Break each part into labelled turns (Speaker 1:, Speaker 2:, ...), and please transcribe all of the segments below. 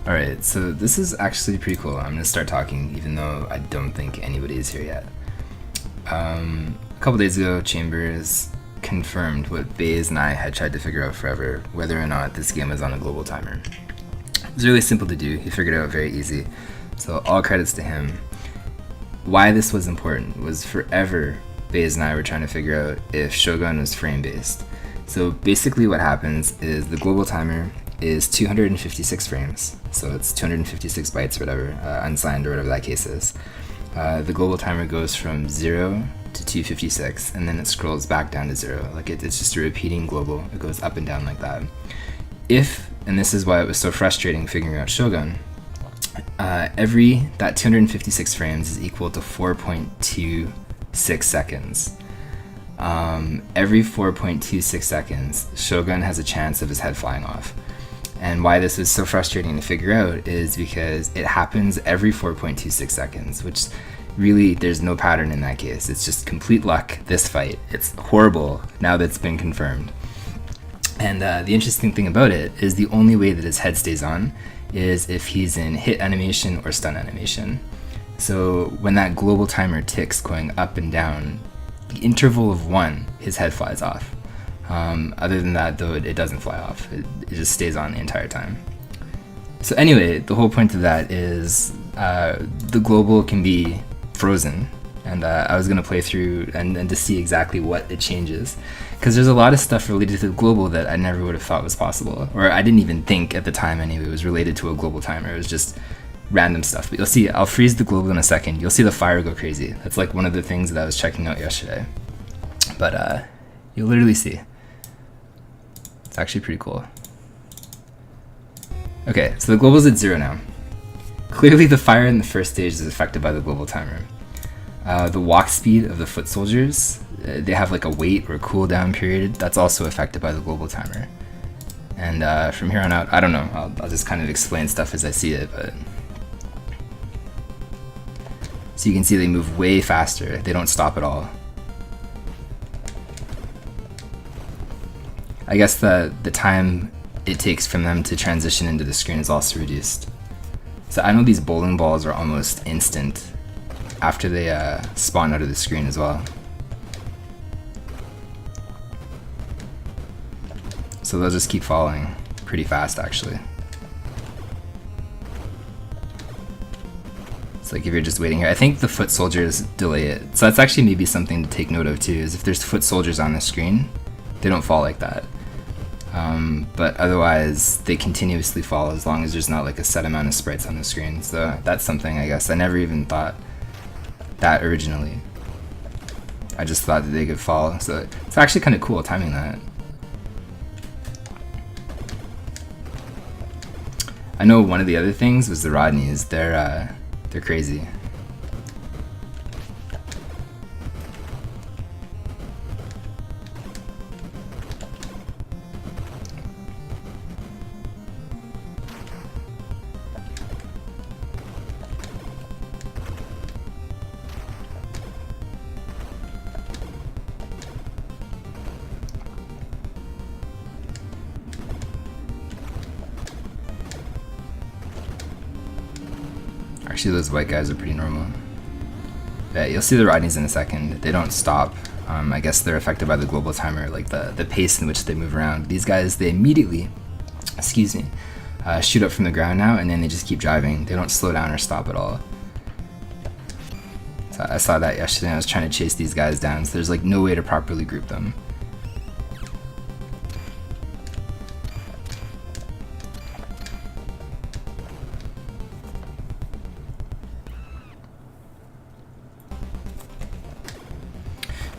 Speaker 1: Alright, so this is actually pretty cool. I'm gonna start talking, even though I don't think anybody is here yet. A couple days ago, Chambers confirmed what Baze and I had tried to figure out forever, whether or not this game was on a global timer. It was really simple to do. He figured it out very easy. So all credits to him. Why this was important was forever Baze and I were trying to figure out if Shogun was frame-based. So basically what happens is the global timer is 256 frames, so it's 256 bytes or whatever, unsigned or whatever that case is. The global timer goes from 0 to 256, and then it scrolls back down to 0. Like it's just a repeating global. It goes up and down like that. If, and this is why it was so frustrating figuring out Shogun, that 256 frames is equal to 4.26 seconds. Every 4.26 seconds, Shogun has a chance of his head flying off. And why this is so frustrating to figure out is because it happens every 4.26 seconds, which really there's no pattern in that case. It's just complete luck, this fight. It's horrible now that it's been confirmed. And the interesting thing about it is the only way that his head stays on is if he's in hit animation or stun animation. So when that global timer ticks going up and down, the interval of 1, his head flies off. Other than that, though, it doesn't fly off. It just stays on the entire time. So anyway, the whole point of that is the global can be frozen. And I was going to play through and to see exactly what it changes. Because there's a lot of stuff related to the global that I never would have thought was possible. Or I didn't even think at the time anyway it was related to a global timer. It was just random stuff. But you'll see, I'll freeze the global in a second. You'll see the fire go crazy. That's like one of the things that I was checking out yesterday. But you'll literally see. It's actually pretty cool. Okay, so the global's at 0 now. Clearly the fire in the first stage is affected by the global timer. The walk speed of the foot soldiers, they have like a wait or cooldown period, that's also affected by the global timer. And from here on out, I don't know, I'll just kind of explain stuff as I see it, but... So you can see they move way faster, they don't stop at all. I guess the time it takes from them to transition into the screen is also reduced. So I know these bowling balls are almost instant after they spawn out of the screen as well. So they'll just keep falling pretty fast actually. It's like if you're just waiting here. I think the foot soldiers delay it. So that's actually maybe something to take note of too, is if there's foot soldiers on the screen, they don't fall like that. But otherwise they continuously fall as long as there's not like a set amount of sprites on the screen. So that's something I guess I never even thought that originally. I just thought that they could fall. So it's actually kind of cool timing that. I know one of the other things was the Rodneys. They're crazy. Actually, those white guys are pretty normal. Yeah, you'll see the Rodneys in a second. They don't stop. I guess they're affected by the global timer, like the pace in which they move around. These guys, they immediately, shoot up from the ground now, and then they just keep driving. They don't slow down or stop at all. So I saw that yesterday. I was trying to chase these guys down, so there's like no way to properly group them.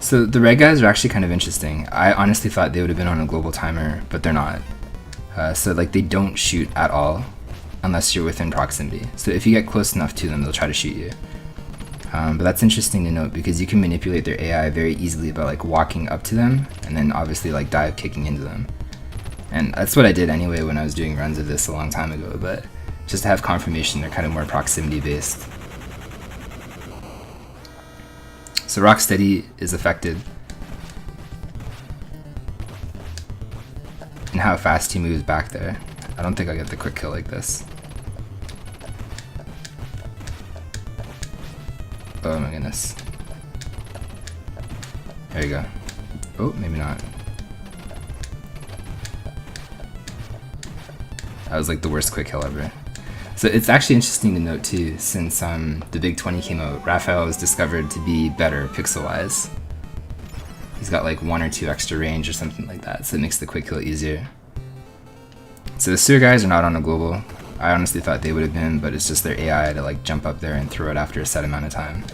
Speaker 1: So the red guys are actually kind of interesting. I honestly thought they would have been on a global timer, but they're not. So like they don't shoot at all unless you're within proximity. So if you get close enough to them, they'll try to shoot you. But that's interesting to note because you can manipulate their AI very easily by like walking up to them and then obviously like dive kicking into them. And that's what I did anyway when I was doing runs of this a long time ago, but just to have confirmation they're kind of more proximity based. So Rocksteady is affected and how fast he moves back there. I don't think I'll get the quick kill like this. Oh my goodness. There you go. Oh, maybe not. That was like the worst quick kill ever. So it's actually interesting to note too, since the Big 20 came out, Raphael was discovered to be better pixel-wise. He's got like 1 or 2 extra range or something like that, so it makes the quick kill easier. So the sewer guys are not on a global. I honestly thought they would have been, but it's just their AI to like jump up there and throw it after a set amount of time.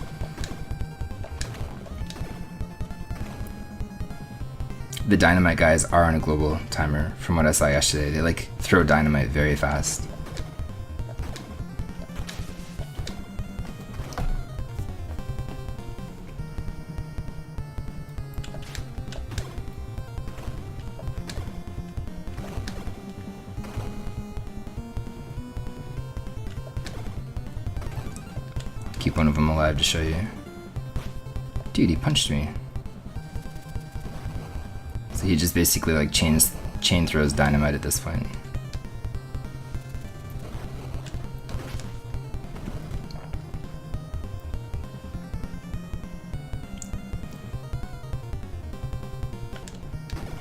Speaker 1: The dynamite guys are on a global timer from what I saw yesterday. They like throw dynamite very fast. Keep one of them alive to show you. Dude, he punched me. So he just basically like chain throws dynamite at this point.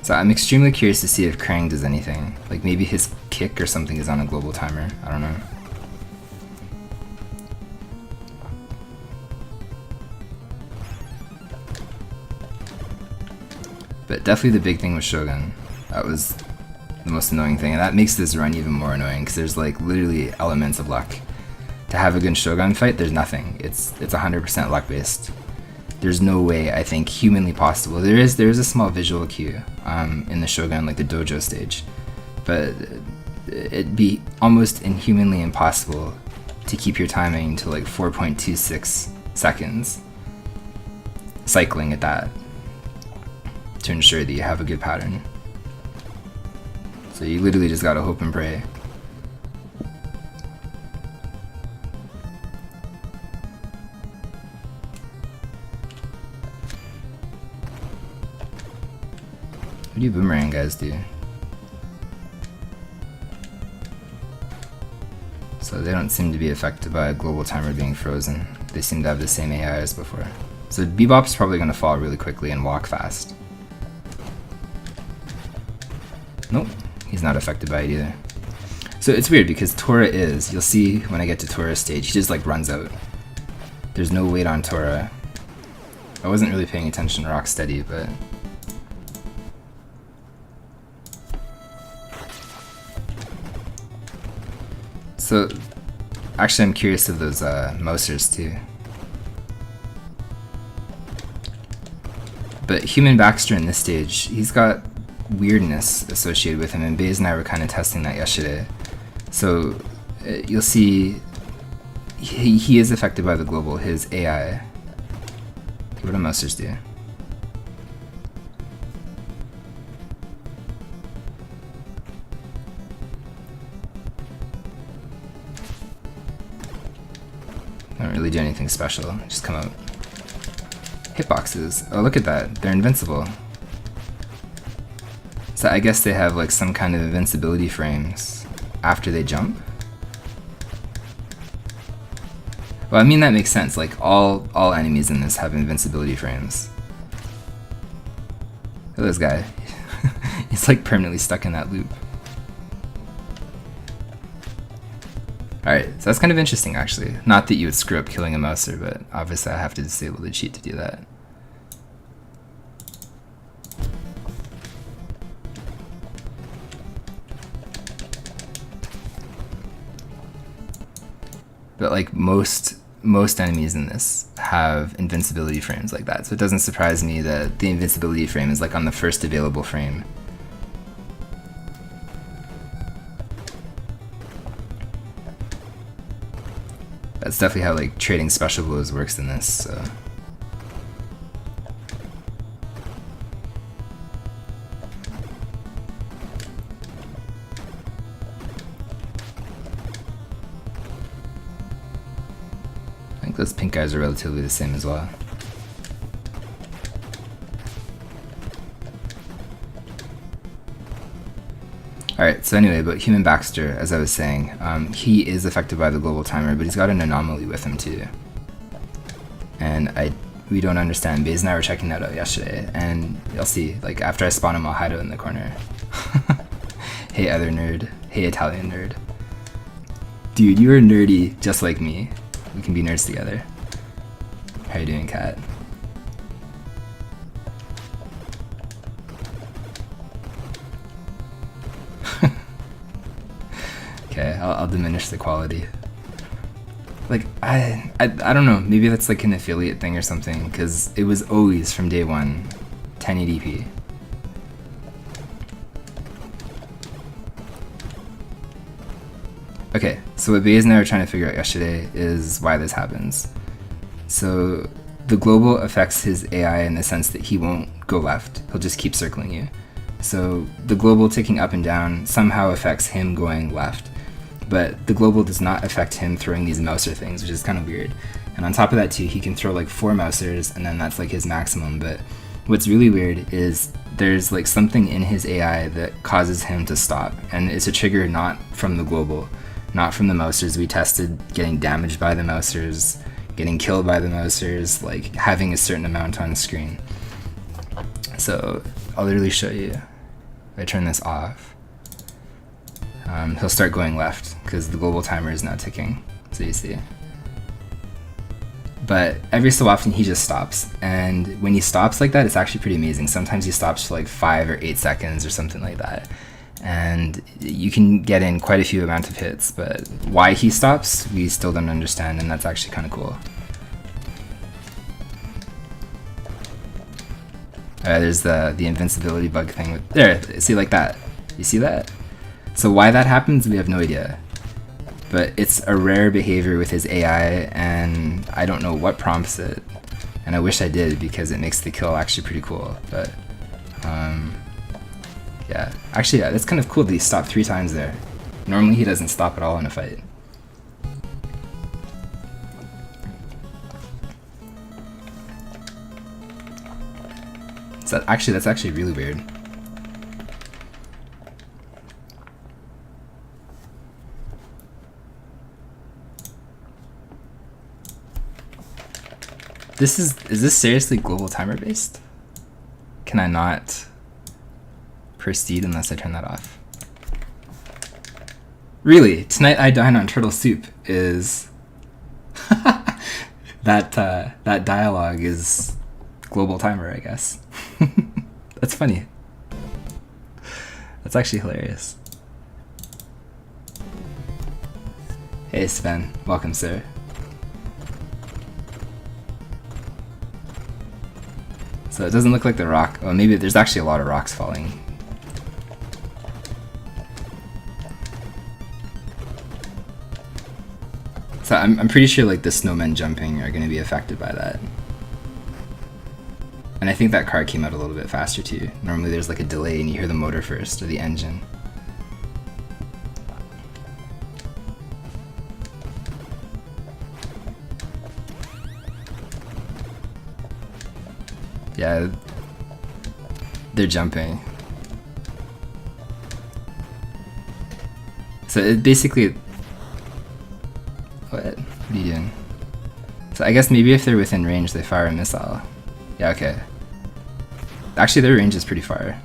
Speaker 1: So I'm extremely curious to see if Krang does anything. Like maybe his kick or something is on a global timer. I don't know. But definitely the big thing was Shogun. That was the most annoying thing, and that makes this run even more annoying because there's like literally elements of luck. To have a good Shogun fight, there's nothing. It's 100% luck based. There's no way, I think, humanly possible. There is a small visual cue in the Shogun, like the dojo stage, but it'd be almost inhumanly impossible to keep your timing to like 4.26 seconds, cycling at that, to ensure that you have a good pattern. So you literally just gotta hope and pray. What do you boomerang guys do? So they don't seem to be affected by a global timer being frozen. They seem to have the same AI as before. So Bebop's probably gonna fall really quickly and walk fast. Nope, he's not affected by it either. So it's weird because Tora is, you'll see when I get to Tora's stage, he just like runs out. There's no weight on Tora. I wasn't really paying attention to Rocksteady, but... So, actually I'm curious of those Mousers too. But Human Baxter in this stage, he's got weirdness associated with him, and Baze and I were kind of testing that yesterday. So you'll see he is affected by the global, his AI. What do Mousers do? Don't really do anything special, just come out. Hitboxes, oh look at that, they're invincible. So I guess they have like some kind of invincibility frames after they jump. Well, I mean that makes sense. Like all enemies in this have invincibility frames. Look at this guy. He's like permanently stuck in that loop. Alright, so that's kind of interesting actually. Not that you would screw up killing a Mouser, but obviously I have to disable the cheat to do that. But like most enemies in this have invincibility frames like that, so it doesn't surprise me that the invincibility frame is like on the first available frame. That's definitely how like trading special blows works in this, so. I think those pink guys are relatively the same as well. Alright, so anyway, but Human Baxter, as I was saying, he is affected by the global timer, but he's got an anomaly with him too. and we don't understand. Baze and I were checking that out yesterday, and you'll see, like, after I spawn him, I'll hide out in the corner. Hey other nerd. Hey Italian nerd. Dude, you are nerdy just like me. We can be nerds together. How you doing, cat? Okay, I'll diminish the quality. Like, I don't know, maybe that's like an affiliate thing or something, because it was always from day one 1080p. Okay, so what Baze and I were trying to figure out yesterday is why this happens. So the global affects his AI in the sense that he won't go left, he'll just keep circling you. So the global ticking up and down somehow affects him going left, but the global does not affect him throwing these mouser things, which is kind of weird. And on top of that too, he can throw like 4 mousers, and then that's like his maximum. But what's really weird is there's like something in his AI that causes him to stop, and it's a trigger not from the global, not from the mousers. We tested getting damaged by the mousers, getting killed by the mousers, like having a certain amount on screen. So I'll literally show you. If I turn this off, he'll start going left because the global timer is now ticking, so you see. But every so often he just stops, and when he stops like that, it's actually pretty amazing. Sometimes he stops for like 5 or 8 seconds or something like that, and you can get in quite a few amount of hits, but why he stops, we still don't understand, and that's actually kind of cool. There's the invincibility bug thing. With, there, see, like that. You see that? So why that happens, we have no idea. But it's a rare behavior with his AI, and I don't know what prompts it. And I wish I did, because it makes the kill actually pretty cool. But yeah, actually, yeah, that's kind of cool that he stopped 3 times there. Normally he doesn't stop at all in a fight. So that's actually really weird. Is this seriously global timer based? Can I not proceed unless I turn that off? Really? Tonight I dine on turtle soup is that dialogue is global timer, I guess. That's funny. That's actually hilarious. Hey Sven, welcome sir. So it doesn't look like the rock, well maybe there's actually a lot of rocks falling. So I'm pretty sure like the snowmen jumping are going to be affected by that. And I think that car came out a little bit faster too. Normally there's like a delay and you hear the motor first, or the engine. Yeah, they're jumping. So it basically, what are you doing? So I guess maybe if they're within range, they fire a missile. Yeah, okay. Actually, their range is pretty far.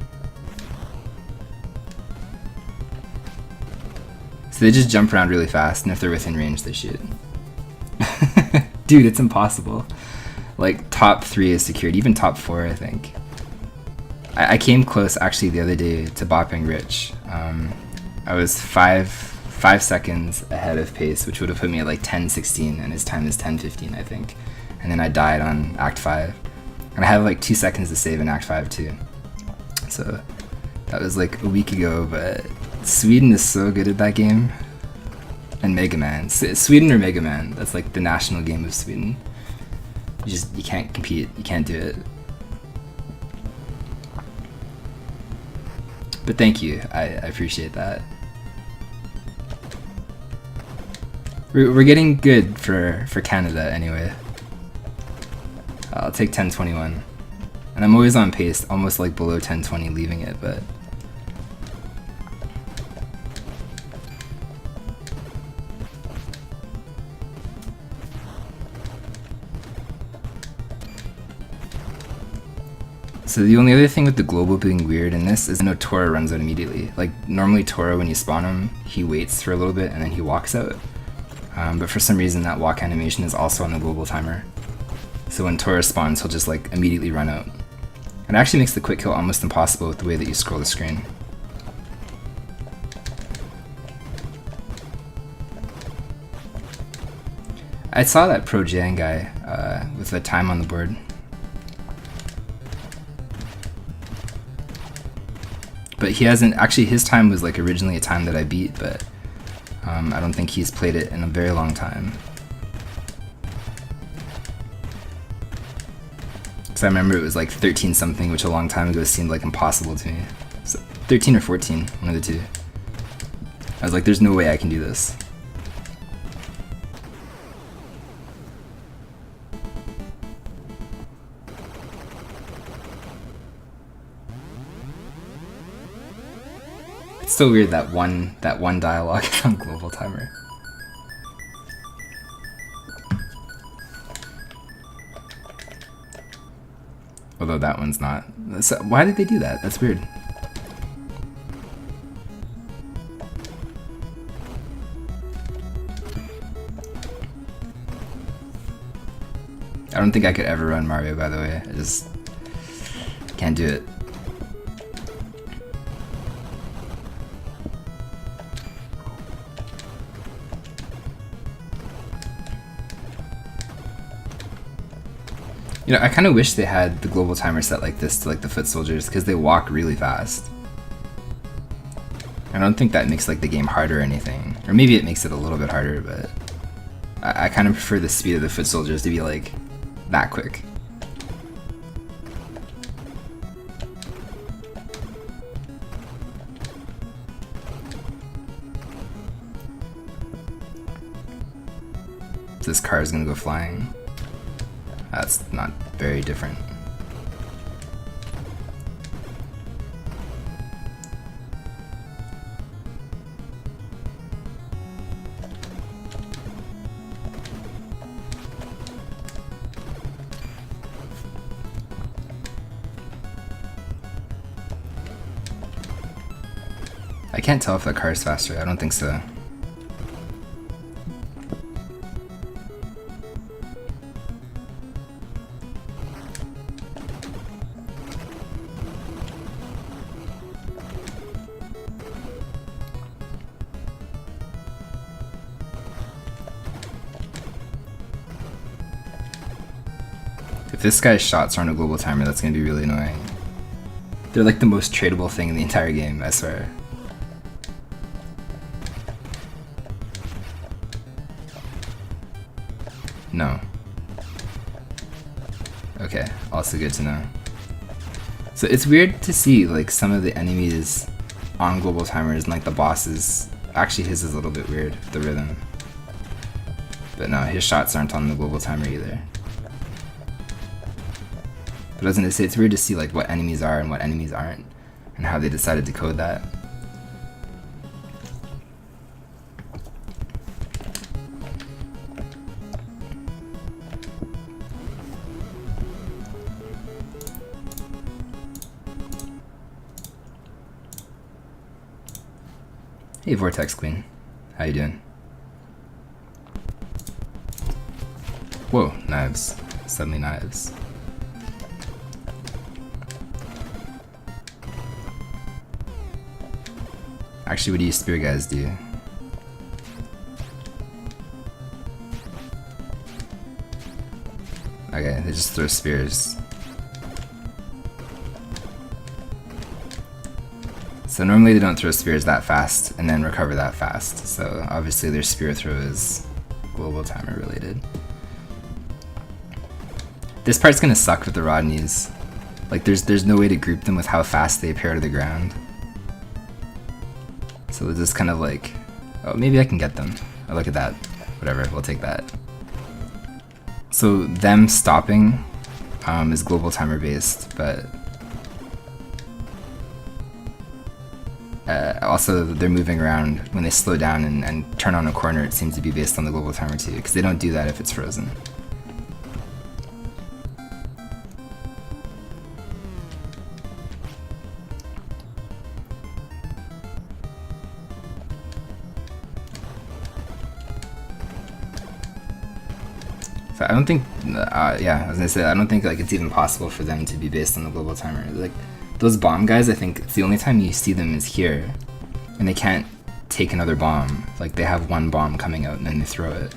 Speaker 1: So they just jump around really fast, and if they're within range, they shoot. Dude, it's impossible. Like, top 3 is secured, even top 4, I think. I came close, actually, the other day to bopping Rich. I was 5 seconds ahead of pace, which would have put me at like 10:16, and his time is 10:15, I think. And then I died on Act 5. And I have like 2 seconds to save in Act 5 too. So that was like a week ago, but Sweden is so good at that game. And Mega Man. Sweden or Mega Man, that's like the national game of Sweden. You can't compete, you can't do it. But thank you, I appreciate that. We're getting good for Canada anyway. I'll take 10:21. And I'm always on pace, almost like below 10:20 leaving it, but So the only other thing with the global being weird in this is no Tora runs out immediately. Like normally Tora, when you spawn him, he waits for a little bit and then he walks out. But for some reason that walk animation is also on the global timer. So when Tora spawns, he'll just like immediately run out. It actually makes the quick kill almost impossible with the way that you scroll the screen. I saw that Pro Jan guy with the time on the board. But he hasn't, actually his time was like originally a time that I beat, but I don't think he's played it in a very long time. Because I remember it was like 13 something, which a long time ago seemed like impossible to me. So 13 or 14, one of the two. I was like, there's no way I can do this. It's so weird that one dialogue is on global timer. Although that one's not. So why did they do that? That's weird. I don't think I could ever run Mario, by the way. I just can't do it. You know, I kind of wish they had the global timer set like this to like the foot soldiers, because they walk really fast. I don't think that makes like the game harder or anything. Or maybe it makes it a little bit harder, but I kind of prefer the speed of the foot soldiers to be like that quick. This car is gonna go flying. That's not very different. I can't tell if that car is faster. I don't think so. If this guy's shots are on a global timer, that's gonna be really annoying. They're like the most tradable thing in the entire game, I swear. No. Okay, also good to know. So it's weird to see like some of the enemies on global timers and like the bosses. Actually his is a little bit weird, the rhythm. But no, his shots aren't on the global timer either. But I was gonna say, it's weird to see like what enemies are and what enemies aren't, and how they decided to code that. Hey Vortex Queen, how you doing? Whoa, knives. Suddenly knives. Actually, what do you spear guys do? Okay, they just throw spears. So normally they don't throw spears that fast and then recover that fast. So obviously their spear throw is global timer related. This part's gonna suck with the Rodneys. Like there's no way to group them with how fast they appear to the ground. So it's just kind of like, oh, maybe I can get them. Oh, look at that. Whatever, we'll take that. So them stopping is global timer based, but also they're moving around. When they slow down and turn on a corner, it seems to be based on the global timer too, because they don't do that if it's frozen. So I don't think, yeah, I was gonna say, I don't think like it's even possible for them to be based on the global timer. Like those bomb guys, I think it's the only time you see them is here, and they can't take another bomb. Like they have one bomb coming out and then they throw it.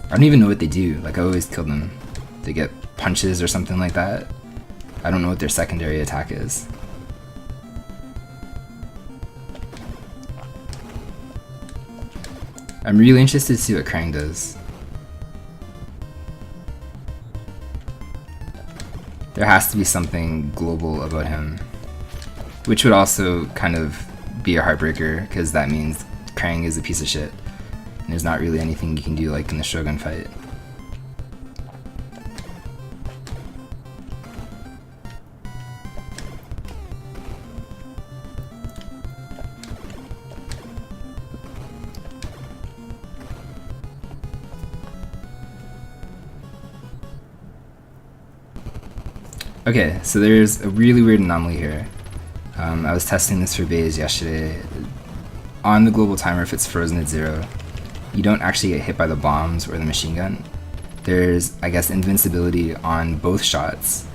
Speaker 1: I don't even know what they do. Like I always kill them. They get punches or something like that. I don't know what their secondary attack is. I'm really interested to see what Krang does. There has to be something global about him, which would also kind of be a heartbreaker, because that means Krang is a piece of shit, and there's not really anything you can do like in the Shogun fight. Okay, so there's a really weird anomaly here. I was testing this for bays yesterday. On the global timer, if it's frozen at 0, you don't actually get hit by the bombs or the machine gun. There's, I guess, invincibility on both shots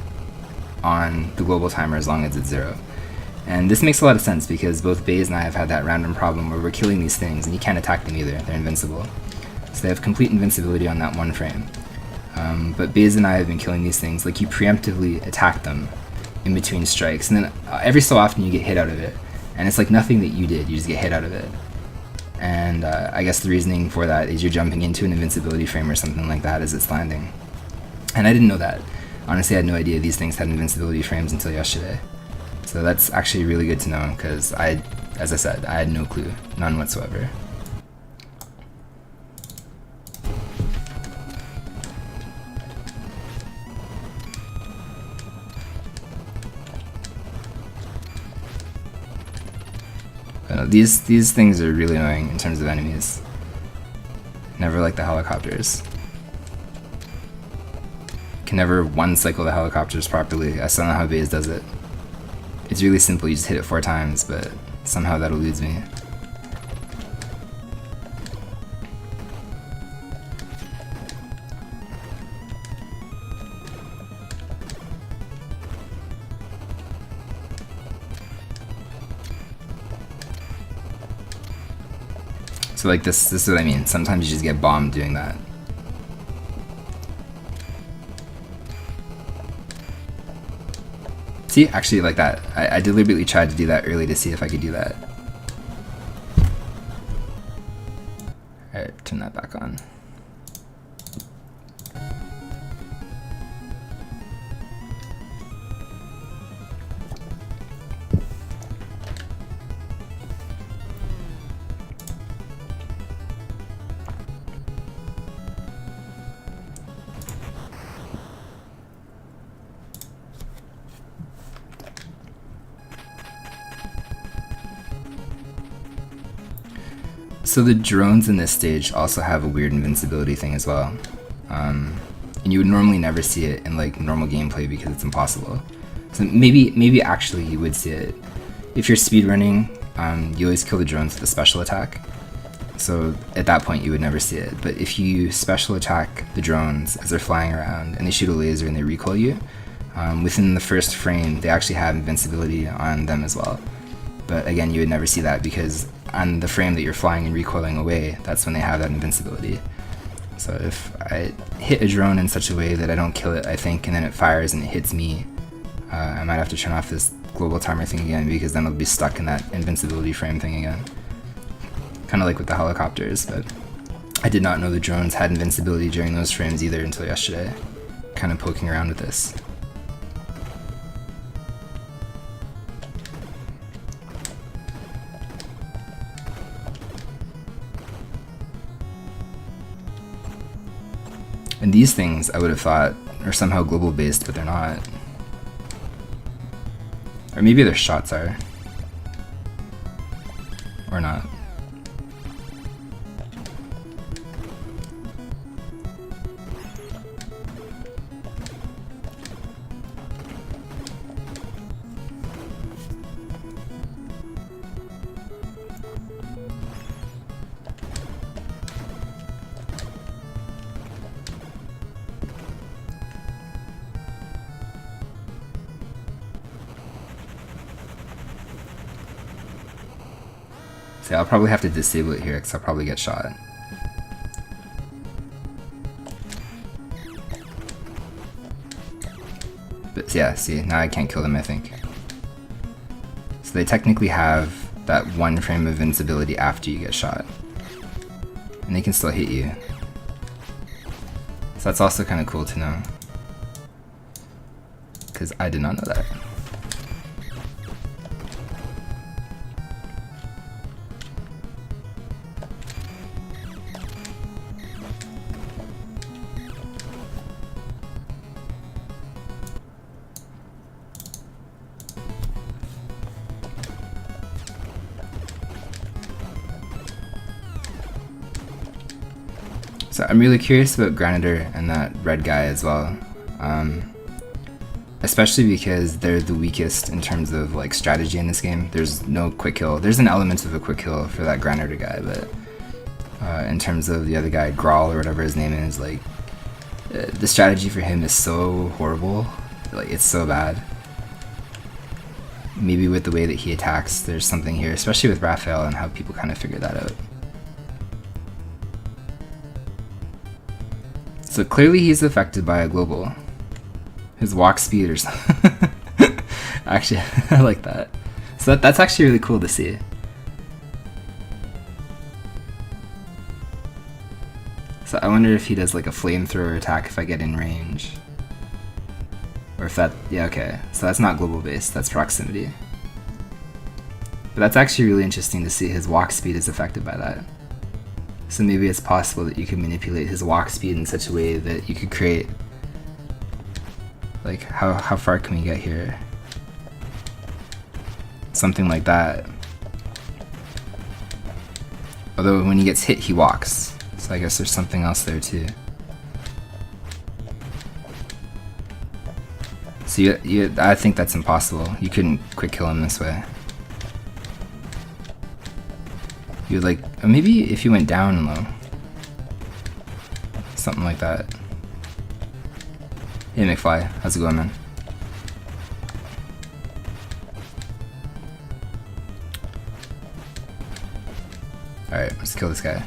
Speaker 1: on the global timer as long as it's 0. And this makes a lot of sense because both Baze and I have had that random problem where we're killing these things and you can't attack them either, they're invincible. So they have complete invincibility on that one frame. But Baze and I have been killing these things, like you preemptively attack them in between strikes, and then every so often you get hit out of it, and it's like nothing that you did, you just get hit out of it. And I guess the reasoning for that is you're jumping into an invincibility frame or something like that as it's landing. And I didn't know that. Honestly, I had no idea these things had invincibility frames until yesterday. So that's actually really good to know, because as I said, I had no clue, none whatsoever. These things are really annoying in terms of enemies. Never like the helicopters. Can never one cycle the helicopters properly. I still don't know how Baze does it. It's really simple, you just hit it 4 times, but somehow that eludes me. So like this is what I mean. Sometimes you just get bombed doing that. See, actually like that. I deliberately tried to do that early to see if I could do that. Alright, turn that back on. So the drones in this stage also have a weird invincibility thing as well. And you would normally never see it in like normal gameplay because it's impossible. So maybe actually you would see it. If you're speedrunning, you always kill the drones with a special attack. So at that point you would never see it. But if you special attack the drones as they're flying around and they shoot a laser and they recoil you, within the first frame they actually have invincibility on them as well. But again, you would never see that because on the frame that you're flying and recoiling away, that's when they have that invincibility. So if I hit a drone in such a way that I don't kill it, I think, and then it fires and it hits me, I might have to turn off this global timer thing again because then it'll be stuck in that invincibility frame thing again. Kind of like with the helicopters, but I did not know the drones had invincibility during those frames either until yesterday. Kind of poking around with this. And these things I would have thought are somehow global based, but they're not. Or maybe their shots are. Or not. So I'll probably have to disable it here because I'll probably get shot. But yeah, see, now I can't kill them, I think. So they technically have that 1 frame of invincibility after you get shot. And they can still hit you. So that's also kind of cool to know. Because I did not know that. So I'm really curious about Granitor and that red guy as well, especially because they're the weakest in terms of like strategy in this game. There's no quick kill. There's an element of a quick kill for that Granitor guy, but in terms of the other guy, Grawl or whatever his name is, like the strategy for him is so horrible. Like it's so bad. Maybe with the way that he attacks, there's something here, especially with Raphael and how people kind of figure that out. So clearly he's affected by a global. His walk speed or something. Actually, I like that. So that's actually really cool to see. So I wonder if he does like a flamethrower attack if I get in range. Or if that, yeah, okay. So that's not global based, that's proximity. But that's actually really interesting to see his walk speed is affected by that. So maybe it's possible that you could manipulate his walk speed in such a way that you could create, like, how far can we get here? Something like that. Although when he gets hit, he walks. So I guess there's something else there too. So I think that's impossible. You couldn't quick kill him this way. You'd like, maybe if you went down low. Something like that. Hey McFly, how's it going, man? Alright, let's kill this guy.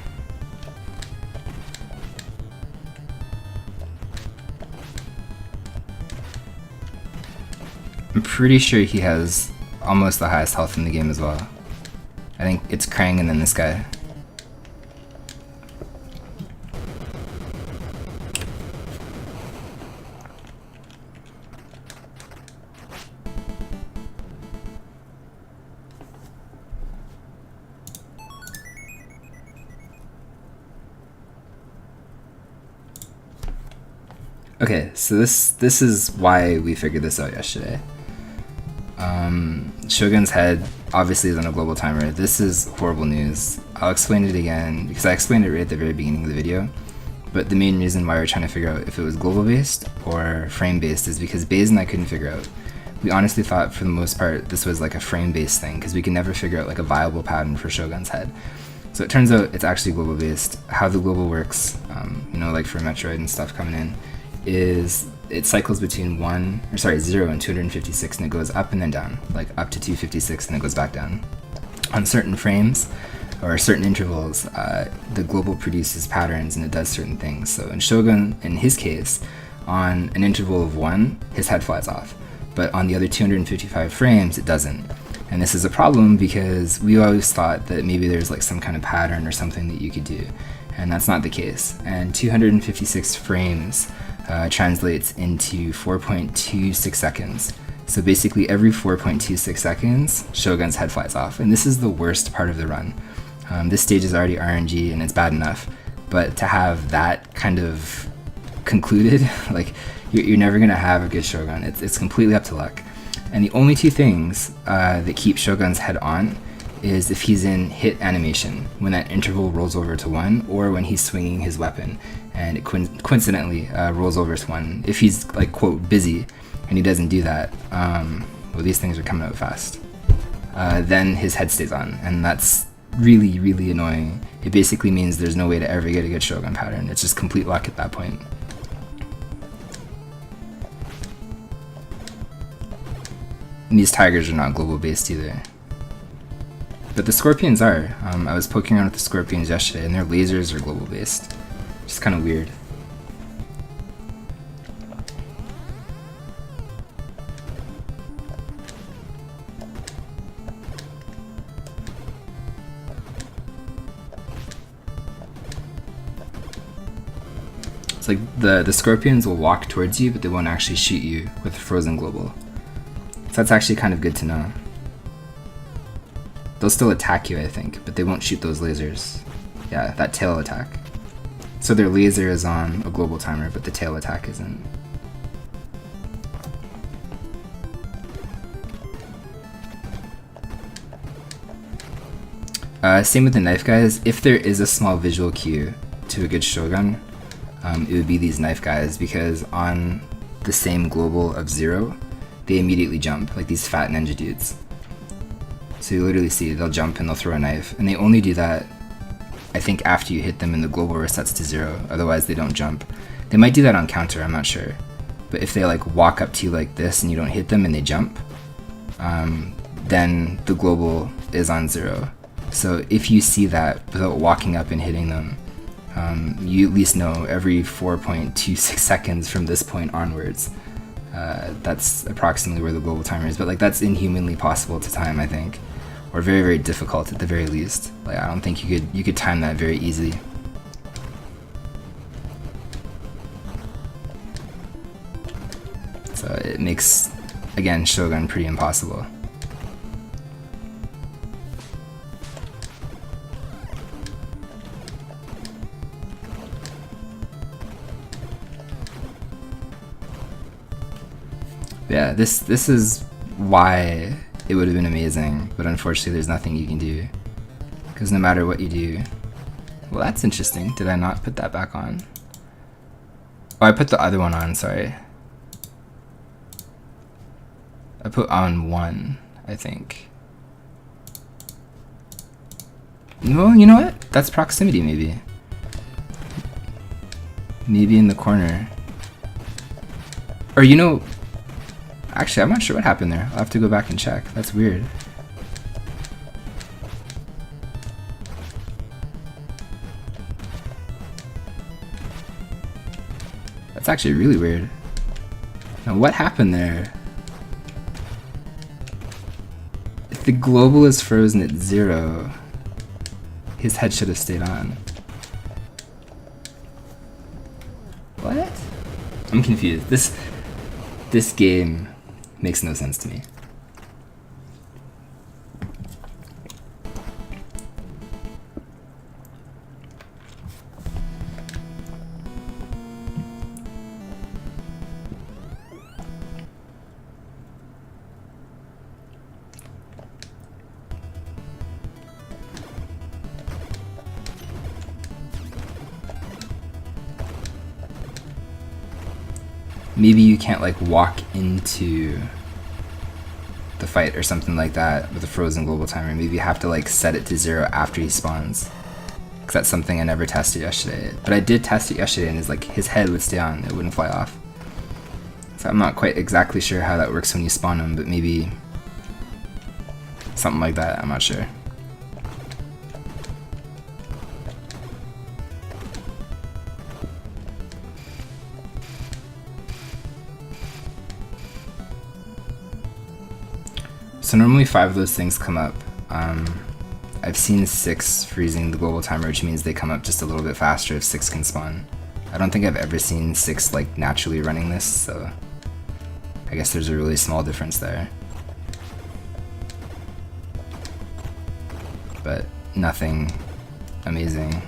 Speaker 1: I'm pretty sure he has almost the highest health in the game as well. I think it's Krang and then this guy. Okay, so this is why we figured this out yesterday. Shogun's head obviously is on a global timer. This is horrible news. I'll explain it again because I explained it right at the very beginning of the video. But the main reason why we're trying to figure out if it was global based or frame based is because Baze and I couldn't figure out. We honestly thought for the most part this was like a frame based thing because we could never figure out like a viable pattern for Shogun's head. So it turns out it's actually global based. How the global works, you know, like for Metroid and stuff coming in, is it cycles between 0 and 256 and it goes up and then down, like up to 256 and it goes back down. On certain frames or certain intervals, the global produces patterns and it does certain things. So in Shogun, in his case, on an interval of 1, his head flies off, but on the other 255 frames, it doesn't. And this is a problem because we always thought that maybe there's like some kind of pattern or something that you could do, and that's not the case. And 256 frames translates into 4.26 seconds. So basically every 4.26 seconds, Shogun's head flies off. And this is the worst part of the run. This stage is already RNG and it's bad enough, but to have that kind of concluded, like you're never gonna have a good Shogun. It's completely up to luck. And the only two things that keep Shogun's head on is if he's in hit animation, when that interval rolls over to 1, or when he's swinging his weapon and it coincidentally rolls over to 1. If he's like quote busy and he doesn't do that, well, these things are coming out fast, then his head stays on, and that's really, really annoying. It basically means there's no way to ever get a good Shogun pattern. It's just complete luck at that point. And these tigers are not global based either. But the Scorpions are. I was poking around with the Scorpions yesterday, and their lasers are global based. Just kind of weird. It's like the Scorpions will walk towards you, but they won't actually shoot you with frozen global. So that's actually kind of good to know. They'll still attack you, I think, but they won't shoot those lasers. Yeah, that tail attack. So their laser is on a global timer, but the tail attack isn't. Same with the knife guys. If there is a small visual cue to a good Shogun, it would be these knife guys, because on the same global of 0, they immediately jump, like these fat ninja dudes. So you literally see they'll jump and they'll throw a knife, and they only do that, I think, after you hit them and the global resets to 0, otherwise they don't jump. They might do that on counter, I'm not sure. But if they like walk up to you like this and you don't hit them and they jump, then the global is on 0. So if you see that without walking up and hitting them, you at least know every 4.26 seconds from this point onwards. That's approximately where the global timer is, but like that's inhumanly possible to time, I think, or very, very difficult at the very least. Like I don't think you could time that very easily. So it makes, again, Shogun pretty impossible. Yeah, this is why it would have been amazing, but unfortunately there's nothing you can do, because no matter what you do... Well, that's interesting. Did I not put that back on? Oh, I put the other one on, sorry. I put on 1, I think. Well, you know what? That's proximity, maybe. Maybe in the corner. Or you know... Actually, I'm not sure what happened there. I'll have to go back and check. That's weird. That's actually really weird. Now, what happened there? If the global is frozen at 0, his head should have stayed on. What? I'm confused. This game makes no sense to me. Maybe you can't like walk into the fight or something like that with a frozen global timer. Maybe you have to like set it to 0 after he spawns, because that's something I never tested yesterday. But I did test it yesterday, and his head would stay on, it wouldn't fly off. So I'm not quite exactly sure how that works when you spawn him, but maybe something like that, I'm not sure. So normally 5 of those things come up. I've seen 6 freezing the global timer, which means they come up just a little bit faster if 6 can spawn. I don't think I've ever seen 6 like naturally running this, so I guess there's a really small difference there. But nothing amazing.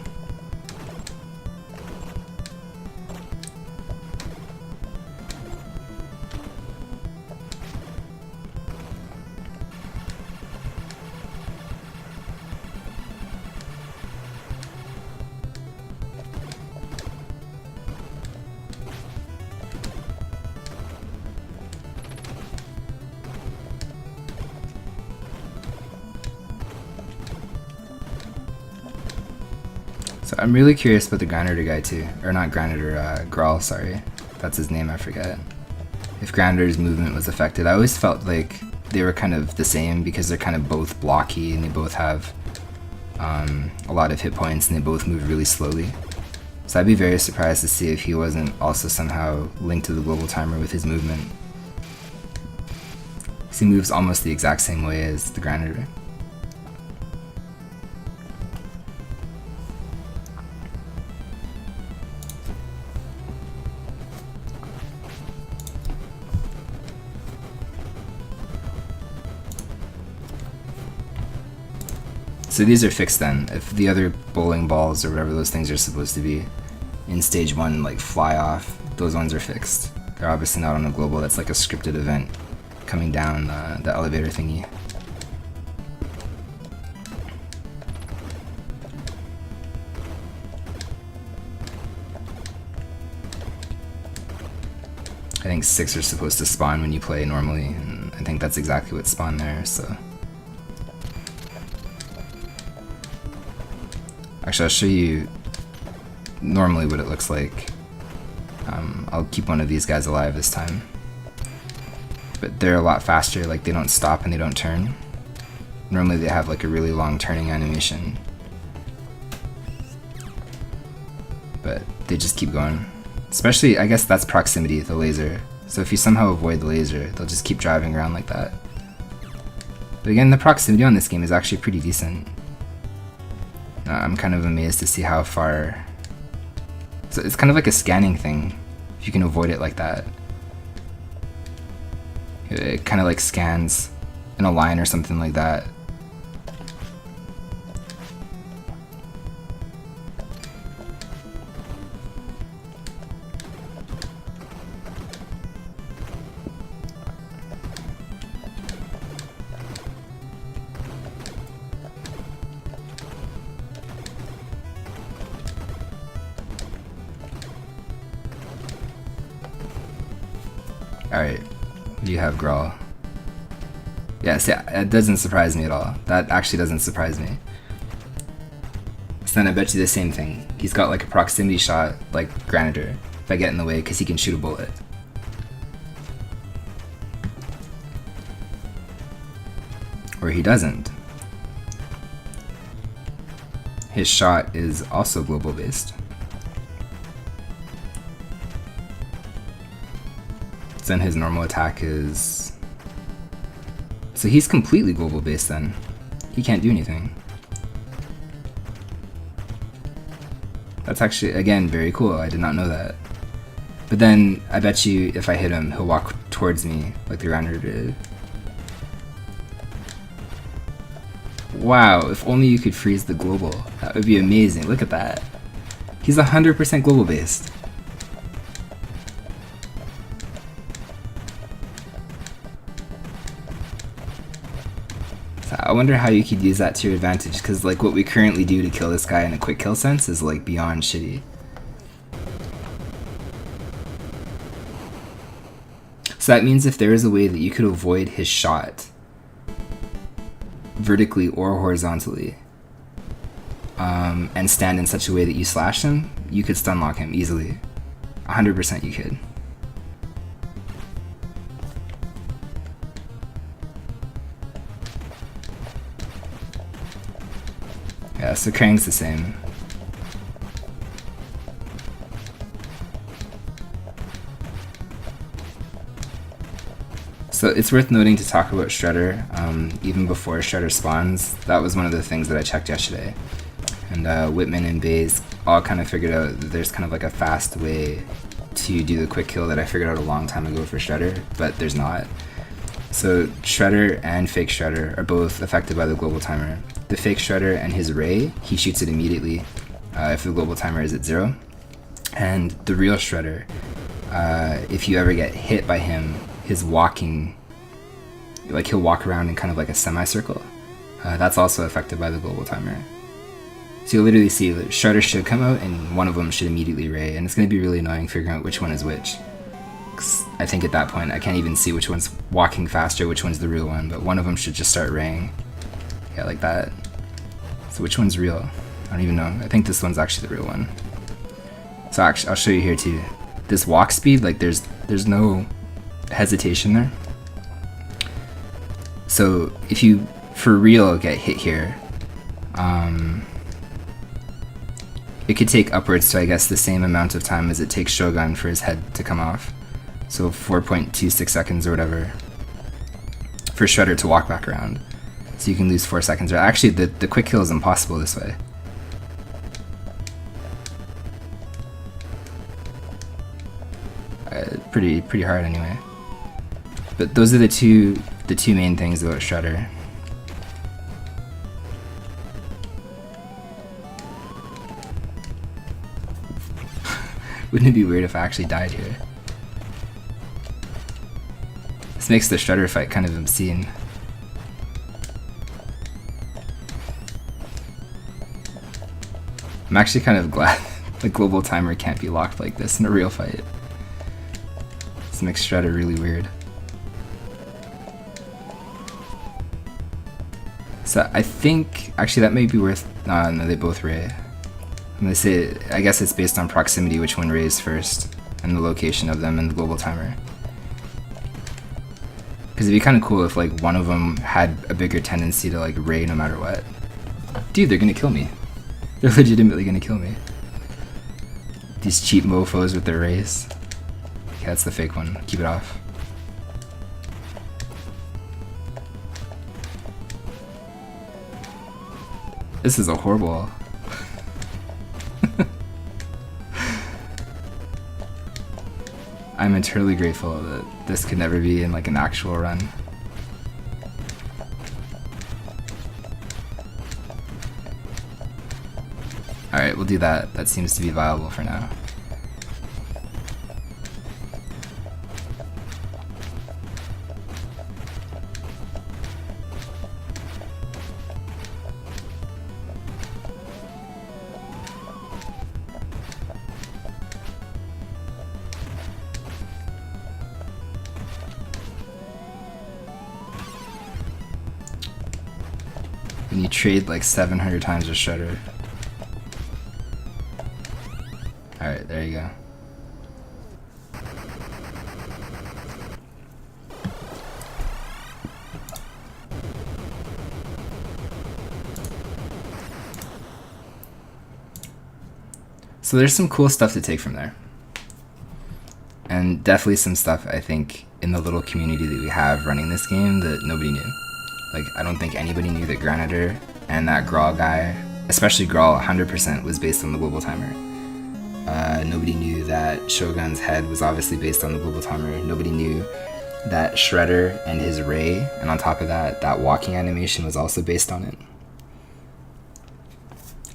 Speaker 1: So I'm really curious about the Granitor guy too. Or not Granitor, Grawl, sorry. That's his name, I forget. If Granitor's movement was affected. I always felt like they were kind of the same because they're kind of both blocky and they both have a lot of hit points and they both move really slowly. So I'd be very surprised to see if he wasn't also somehow linked to the global timer with his movement. He moves almost the exact same way as the Granitor. So these are fixed then. If the other bowling balls or whatever those things are supposed to be in stage 1 like fly off, those ones are fixed. They're obviously not on a global, that's like a scripted event coming down the elevator thingy. I think 6 are supposed to spawn when you play normally, and I think that's exactly what spawned there, so. Actually, I'll show you normally what it looks like. I'll keep one of these guys alive this time. But they're a lot faster, like they don't stop and they don't turn. Normally they have like a really long turning animation. But they just keep going. Especially, I guess that's proximity, the laser. So if you somehow avoid the laser, they'll just keep driving around like that. But again, the proximity on this game is actually pretty decent. I'm kind of amazed to see how far. So it's kind of like a scanning thing, if you can avoid it like that. It kind of like scans in a line or something like that. Alright, you have Grawl. Yeah, see, it doesn't surprise me at all. That actually doesn't surprise me. So then I bet you the same thing. He's got like a proximity shot like Granitor, if I get in the way, because he can shoot a bullet. Or he doesn't. His shot is also global based. Then his normal attack is... So he's completely global based then. He can't do anything. That's actually, again, very cool. I did not know that. But then, I bet you if I hit him, he'll walk towards me like the Granitor did. Wow, if only you could freeze the global. That would be amazing. Look at that. He's 100% global based. I wonder how you could use that to your advantage, because like what we currently do to kill this guy in a quick kill sense is like beyond shitty. So that means if there is a way that you could avoid his shot vertically or horizontally, and stand in such a way that you slash him, you could stun lock him easily. 100% you could. Yeah, so Krang's the same. So it's worth noting to talk about Shredder, even before Shredder spawns. That was one of the things that I checked yesterday. And Whitman and Baze all kind of figured out that there's kind of like a fast way to do the quick kill that I figured out a long time ago for Shredder, but there's not. So Shredder and Fake Shredder are both affected by the global timer. The Fake Shredder and his Ray, he shoots it immediately if the global timer is at 0. And the real Shredder, if you ever get hit by him, his walking, like he'll walk around in kind of like a semicircle, that's also affected by the global timer. So you'll literally see that Shredder should come out and one of them should immediately Ray, and it's going to be really annoying figuring out which one is which. 'Cause I think at that point I can't even see which one's walking faster, which one's the real one, but one of them should just start raying. Yeah, like that. So which one's real? I don't even know. I think this one's actually the real one. So actually, I'll show you here too. This walk speed, like there's no hesitation there. So if you for real get hit here, it could take upwards to, I guess, the same amount of time as it takes Shogun for his head to come off. So 4.26 seconds or whatever for Shredder to walk back around. So you can lose 4 seconds. Or actually, the quick kill is impossible this way. Pretty hard anyway. But those are the two main things about Shredder. Wouldn't it be weird if I actually died here? This makes the Shredder fight kind of obscene. I'm actually kind of glad the global timer can't be locked like this in a real fight. This makes Shredder really weird. So I think, actually that may be worth, no, they both ray. I'm gonna say, I guess it's based on proximity, which one rays first, and the location of them in the global timer. Because it'd be kind of cool if like one of them had a bigger tendency to like ray no matter what. Dude, they're gonna kill me. They're legitimately gonna kill me. These cheap mofos with their rays. Okay, that's the fake one. Keep it off. This is a horrible. I'm eternally grateful that this could never be in like an actual run. Alright, we'll do that. That seems to be viable for now. And you trade like 700 times with Shredder. Alright, there you go. So there's some cool stuff to take from there. And definitely some stuff, I think, in the little community that we have running this game that nobody knew. Like, I don't think anybody knew that Granitor and that Grawl guy, especially Grawl 100%, was based on the global timer. Nobody knew that Shogun's head was obviously based on the global timer. Nobody knew that Shredder and his ray, and on top of that, that walking animation was also based on it.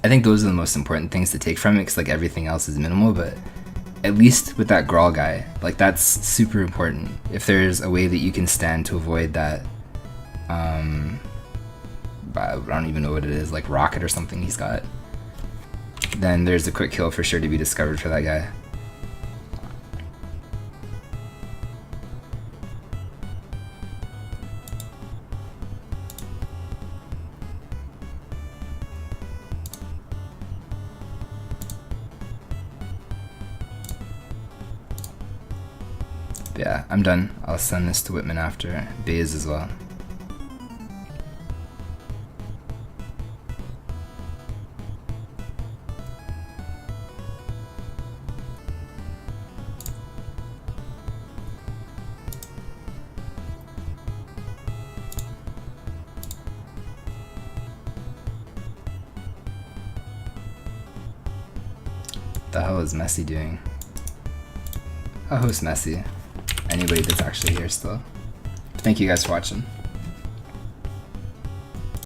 Speaker 1: I think those are the most important things to take from it, because like everything else is minimal, but at least with that Grawl guy, like that's super important. If there's a way that you can stand to avoid that, I don't even know what it is, like rocket or something he's got, then there's a quick kill for sure to be discovered for that guy. Yeah, I'm done. I'll send this to Whitman after. Baze as well. What the hell is Messi doing? I'll host Messi. Anybody that's actually here still. Thank you guys for watching.